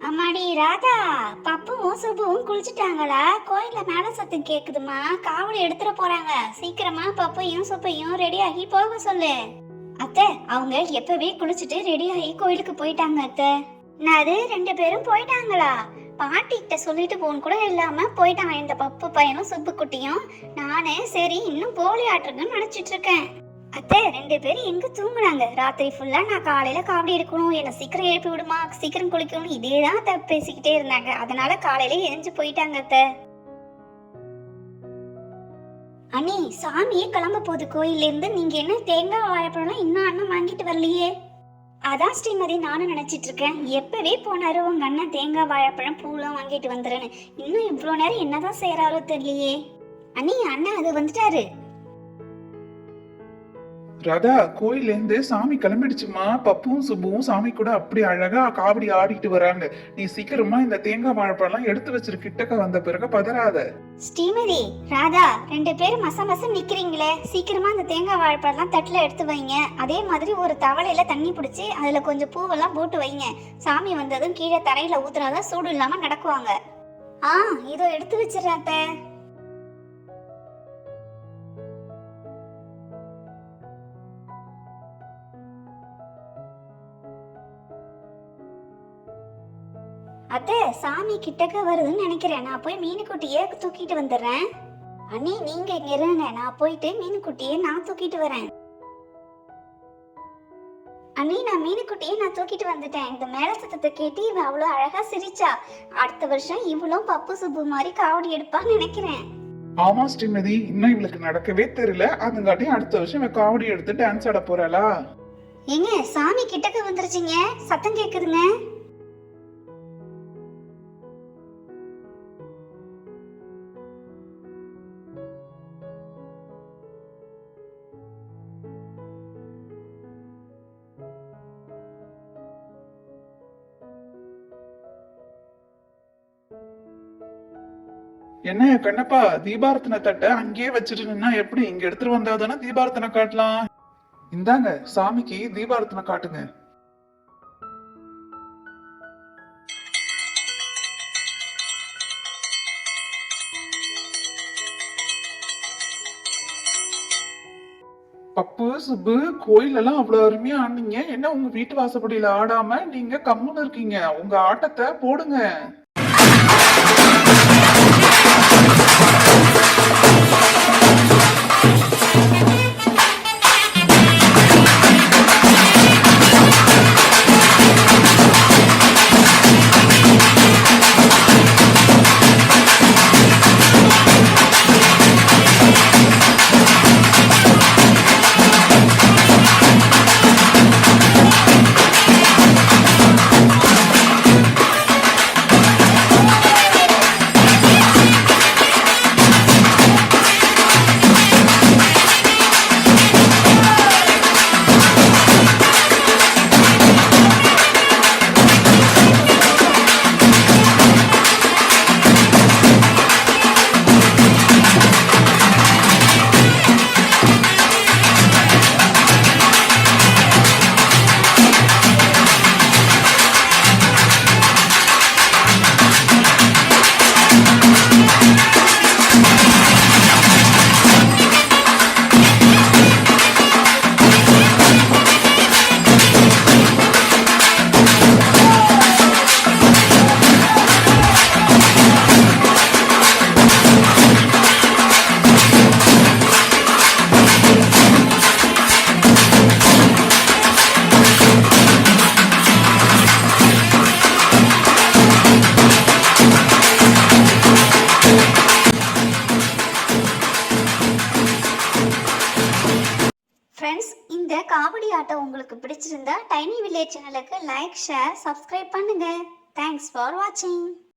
அம்மாடி ராதா, பப்புவும் சுப்புவும் குளிச்சுட்டாங்களா? கோயில்ல மேல சத்தம் கேக்குதுமா. காவடி எடுத்துட போறாங்க. சீக்கிரமா பப்பையும் சுப்பையும் ரெடி ஆகி போக சொல்லு. அத்தை, அவங்க எப்பவே குளிச்சுட்டு ரெடி ஆகி கோயிலுக்கு போயிட்டாங்க அத்தை. அது 2 பேரும் போயிட்டாங்களா? பாட்டிகிட்ட சொல்லிட்டு போன்னு கூட இல்லாம போயிட்டாங்க இந்த பப்பு பையனும் சுப்பு குட்டியும். நானே சரி இன்னும் போலி ஆட்டுறதுன்னு நினைச்சிட்டு இருக்கேன். அத்தை, 2 பேரும் எங்க தூங்குனாங்க? ராத்திரி ஃபுல்லா நான் காலையில காவடி எடுக்கணும், என்ன சீக்கிரம் எழுப்பி விடுமா, சீக்கிரம் குளிக்கணும், இதேதான் அத்தை பேசிக்கிட்டே இருந்தாங்க. அதனால காலையில எரிஞ்சு போயிட்டாங்க அத்தை. அண்ணி, சாமியே கிளம்ப போகுது கோயில்ல இருந்து. நீங்க என்ன தேங்காய் வாழைப்பழம் இன்னும் அண்ணன் வாங்கிட்டு வரலையே? அதான் ஸ்ரீமதி, நானும் நினைச்சிட்டு இருக்கேன். எப்பவே போனாரு உங்க அண்ணன் தேங்காய் வாழைப்பழம் பூலாம் வாங்கிட்டு வந்துறேன்னு. இன்னும் இவ்வளோ நேரம் என்னதான் செய்யறாரோ தெரியலையே. அண்ணி, அண்ணன் அது வந்துட்டாரு. ராதா, கோயில்ல இருந்து சாமி கிளம்பிடுச்சுமா. பப்புவும் சுப்புவும் சாமி கூட அப்படி அழகா காவடி ஆடிட்டு வராங்க. நீ சீக்கிரமா இந்த தேங்காய் வாழைப்பழம் எடுத்து வச்சிரு, கிட்டக்க வந்த பிறகு பதறாத. ஸ்ரீமதி, ராதா, 2 பேரும் மசம் நிக்கிறீங்களே, சீக்கிரமா அந்த தேங்காய் வாழைப்பழம் தட்டுல எடுத்து வைங்க. அதே மாதிரி ஒரு தவளையில தண்ணி பிடிச்சி அதுல கொஞ்சம் பூவெல்லாம் போட்டு வைங்க. சாமி வந்ததும் கீழே தரையில ஊத்துறாதான் சூடு இல்லாம நடக்குவாங்க. இதோ எடுத்து வச்சிடறேன் அத்தை. அத்தை, சாமி கிட்டக்க வருதுன்னு நினைக்கிறேன். நான் போய் மீனுக்குட்டியை தூக்கிட்டு வந்துடுறேன். அண்ணி, நீங்க இங்க இருங்க, நான் போயிட்டு மீனுக்குட்டியை நான் தூக்கிட்டு வரேன். அண்ணி, நான் மீனுக்குட்டியை நான் தூக்கிட்டு வந்துட்டேன். இந்த மேல சத்தத்தை கேட்டு இவ அவ்வளவு அழகா சிரிச்சா. அடுத்த வருஷம் இவளும் பப்பு சுப்பு மாதிரி காவடி எடுப்பான்னு நினைக்கிறேன். ஆமா ஸ்ரீமதி, இன்னும் இவளுக்கு நடக்கவே தெரியல. அதுங்காட்டியும் அடுத்த வருஷம் இவ காவடி எடுத்து டான்ஸ் ஆட போறாளா? ஏங்க, சாமி கிட்டக்க வந்துருச்சுங்க, சத்தம் கேக்குதுங்க. என்ன கண்ணப்பா, தீபாரத்தனை தட்ட அங்கேயே வச்சுட்டு நின்னா எப்படி? இங்க எடுத்துட்டு வந்தாதானே தீபாரத்தனை காட்டலாம். இந்தாங்க, சாமிக்கு தீபாரத்தனை காட்டுங்க. பப்பு சுப்பு, கோயில் எல்லாம் அவ்வளவு அருமையா ஆடுனீங்க. என்ன உங்க வீட்டு வாசப்படியில ஆடாம நீங்க கம்முன்னு இருக்கீங்க? உங்க ஆட்டத்தை போடுங்க. ஃப்ரெண்ட்ஸ், இந்த காவடி ஆட்டம் உங்களுக்கு பிடிச்சிருந்தா டைனி வில்லேஜ் சேனலுக்கு லைக், ஷேர், சப்ஸ்கிரைப் பண்ணுங்க. தேங்க்ஸ் ஃபார் வாட்சிங்.